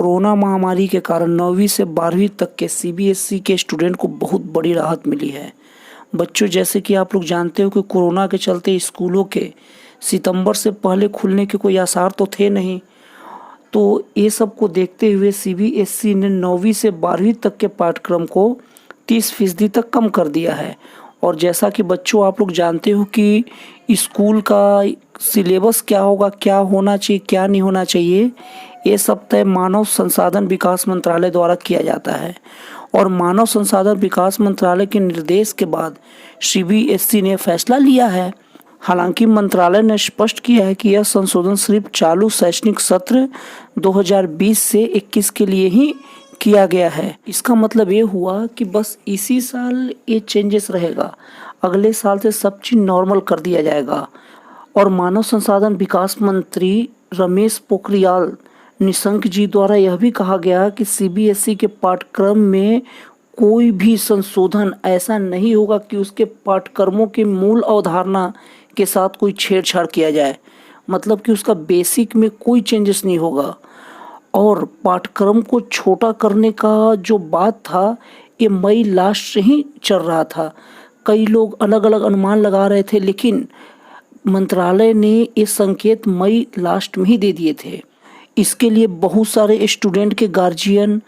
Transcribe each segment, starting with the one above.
Corona महामारी के कारण 9वीं से 12वीं तक के सीबीएसई के स्टूडेंट को बहुत बड़ी राहत मिली है। बच्चों, जैसे कि आप लोग जानते हो कि कोरोना के चलते स्कूलों के सितंबर से पहले खुलने के कोई आसार तो थे नहीं। तो ये सब को देखते हुए सीबीएसई ने 9वीं से 12वीं तक के पाठ्यक्रम को 30% तक कम कर दिया है। और जैसा कि बच्चों आप लोग जानते हो कि स्कूल का सिलेबस क्या होगा, क्या होना चाहिए, क्या नहीं होना चाहिए, ये सब तय मानव संसाधन विकास मंत्रालय द्वारा किया जाता है। और मानव संसाधन विकास मंत्रालय के निर्देश के बाद सीबीएसई ने फैसला लिया है। हालांकि मंत्रालय ने स्पष्ट किया है कि यह संशोधन सिर्फ चालू शैक्षणिक सत्र 2020 से 21 के लिए ही किया गया है। इसका मतलब ये हुआ कि बस इसी साल ये चेंजेस रहेगा, अगले साल से सब चीज नॉर्मल कर दिया जाएगा। और मानव संसाधन विकास मंत्री रमेश पोखरियाल निशंक जी द्वारा यह भी कहा गया कि सीबीएसई के पाठ्यक्रम में कोई भी संशोधन ऐसा नहीं होगा कि उसके पाठ्यक्रमों की मूल अवधारणा के साथ कोई छेड़छाड़ किया जाए, मतलब कि उसका बेसिक में कोई चेंजेस नहीं होगा। और पाठ्यक्रम को छोटा करने का जो बात था, ये मई लास्ट से ही चल रहा था। कई लोग अलग अलग अनुमान लगा रहे थे, लेकिन मंत्रालय ने ये संकेत मई लास्ट में ही दे दिए थे। इसके लिए बहुत सारे स्टूडेंट के गार्जियन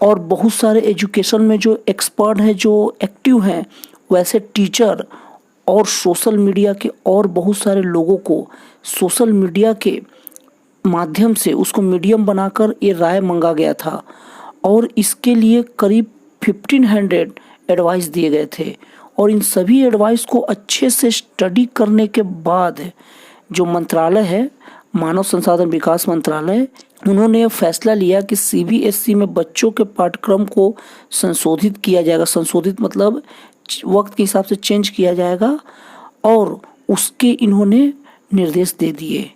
और बहुत सारे एजुकेशन में जो एक्सपर्ट हैं, जो एक्टिव हैं, वैसे टीचर और सोशल मीडिया के और बहुत सारे लोगों को सोशल मीडिया के माध्यम से उसको मीडियम बनाकर ये राय मांगा गया था। और इसके लिए करीब 1500 एडवाइस दिए गए थे। और इन सभी एडवाइस को अच्छे से स्टडी करने के बाद जो मंत्रालय है, मानव संसाधन विकास मंत्रालय, उन्होंने यह फैसला लिया कि सीबीएसई में बच्चों के पाठ्यक्रम को संशोधित किया जाएगा। संशोधित मतलब वक्त के हिसाब से चेंज किया जाएगा। और उसके इन्होंने निर्देश दे दिए।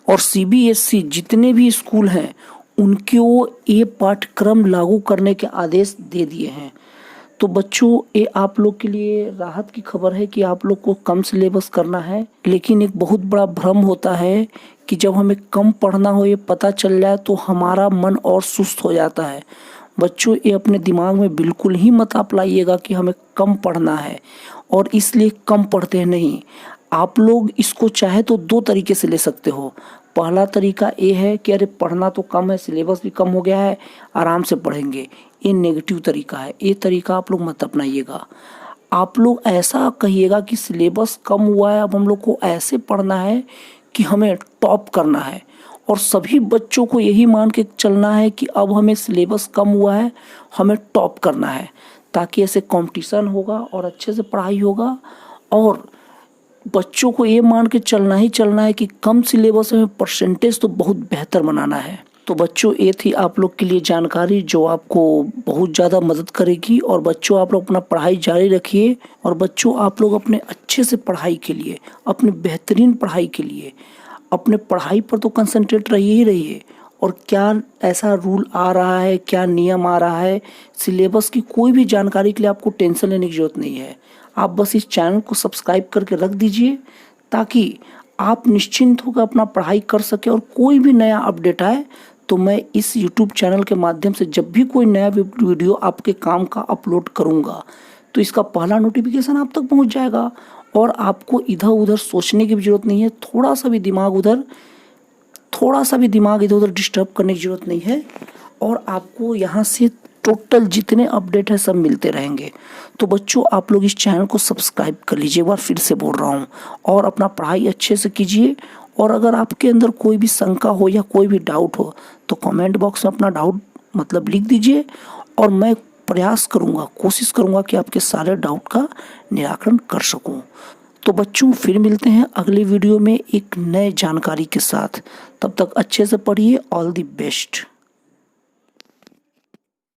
और सीबीएसई जितने भी स्कूल हैं उनको ये पाठ्यक्रम लागू करने के आदेश दे दिए हैं। तो बच्चों, ये आप लोग के लिए राहत की खबर है कि आप लोग को कम सिलेबस करना है। लेकिन एक बहुत बड़ा भ्रम होता है कि जब हमें कम पढ़ना हो ये पता चल जाए तो हमारा मन और सुस्त हो जाता है। बच्चों, ये अपने दिमाग में बिल्कुल ही मत आप लाइएगा कि हमें कम पढ़ना है और इसलिए कम पढ़ते हैं। नहीं, आप लोग इसको चाहे तो दो तरीके से ले सकते हो। पहला तरीका ये है कि अरे पढ़ना तो कम है, सिलेबस भी कम हो गया है, आराम से पढ़ेंगे। ये नेगेटिव तरीका है, ये तरीका आप लोग मत अपनाइएगा। आप लोग ऐसा कहिएगा कि सिलेबस कम हुआ है, अब हम लोग को ऐसे पढ़ना है कि हमें टॉप करना है। और सभी बच्चों को यही मान के चलना है कि अब हमें सिलेबस कम हुआ है, हमें टॉप करना है, ताकि ऐसे कंपटीशन होगा और अच्छे से पढ़ाई होगा। और बच्चों को ये मान के चलना ही चलना है कि कम सिलेबस में परसेंटेज तो बहुत बेहतर बनाना है। तो बच्चों, ये थी आप लोग के लिए जानकारी जो आपको बहुत ज़्यादा मदद करेगी। और बच्चों, आप लोग अपना पढ़ाई जारी रखिए। और बच्चों, आप लोग अपने अच्छे से पढ़ाई के लिए, अपने बेहतरीन पढ़ाई के लिए अपने पढ़ाई पर तो कंसंट्रेट रहिए ही रहिए। और क्या ऐसा रूल आ रहा है, क्या नियम आ रहा है, सिलेबस की कोई भी जानकारी के लिए आपको टेंशन लेने की जरूरत नहीं है। आप बस इस चैनल को सब्सक्राइब करके रख दीजिए ताकि आप निश्चिंत होकर अपना पढ़ाई कर सके। और कोई भी नया अपडेट आए तो मैं इस YouTube चैनल के माध्यम से जब भी कोई नया वीडियो आपके काम का अपलोड करूंगा तो इसका पहला नोटिफिकेशन आप तक पहुंच जाएगा। और आपको इधर उधर सोचने की भी जरूरत नहीं है, थोड़ा सा भी दिमाग इधर उधर डिस्टर्ब करने की जरूरत नहीं है। और आपको यहाँ से टोटल जितने अपडेट है सब मिलते रहेंगे। तो बच्चों, आप लोग इस चैनल को सब्सक्राइब कर लीजिए, एक बार फिर से बोल रहा हूँ। और अपना पढ़ाई अच्छे से कीजिए। और अगर आपके अंदर कोई भी शंका हो या कोई भी डाउट हो तो कमेंट बॉक्स में अपना डाउट मतलब लिख दीजिए। और मैं प्रयास करूँगा, कोशिश करूँगा कि आपके सारे डाउट का निराकरण कर सकूँ। तो बच्चों, फिर मिलते हैं अगले वीडियो में एक नए जानकारी के साथ। तब तक अच्छे से पढ़िए। All the best.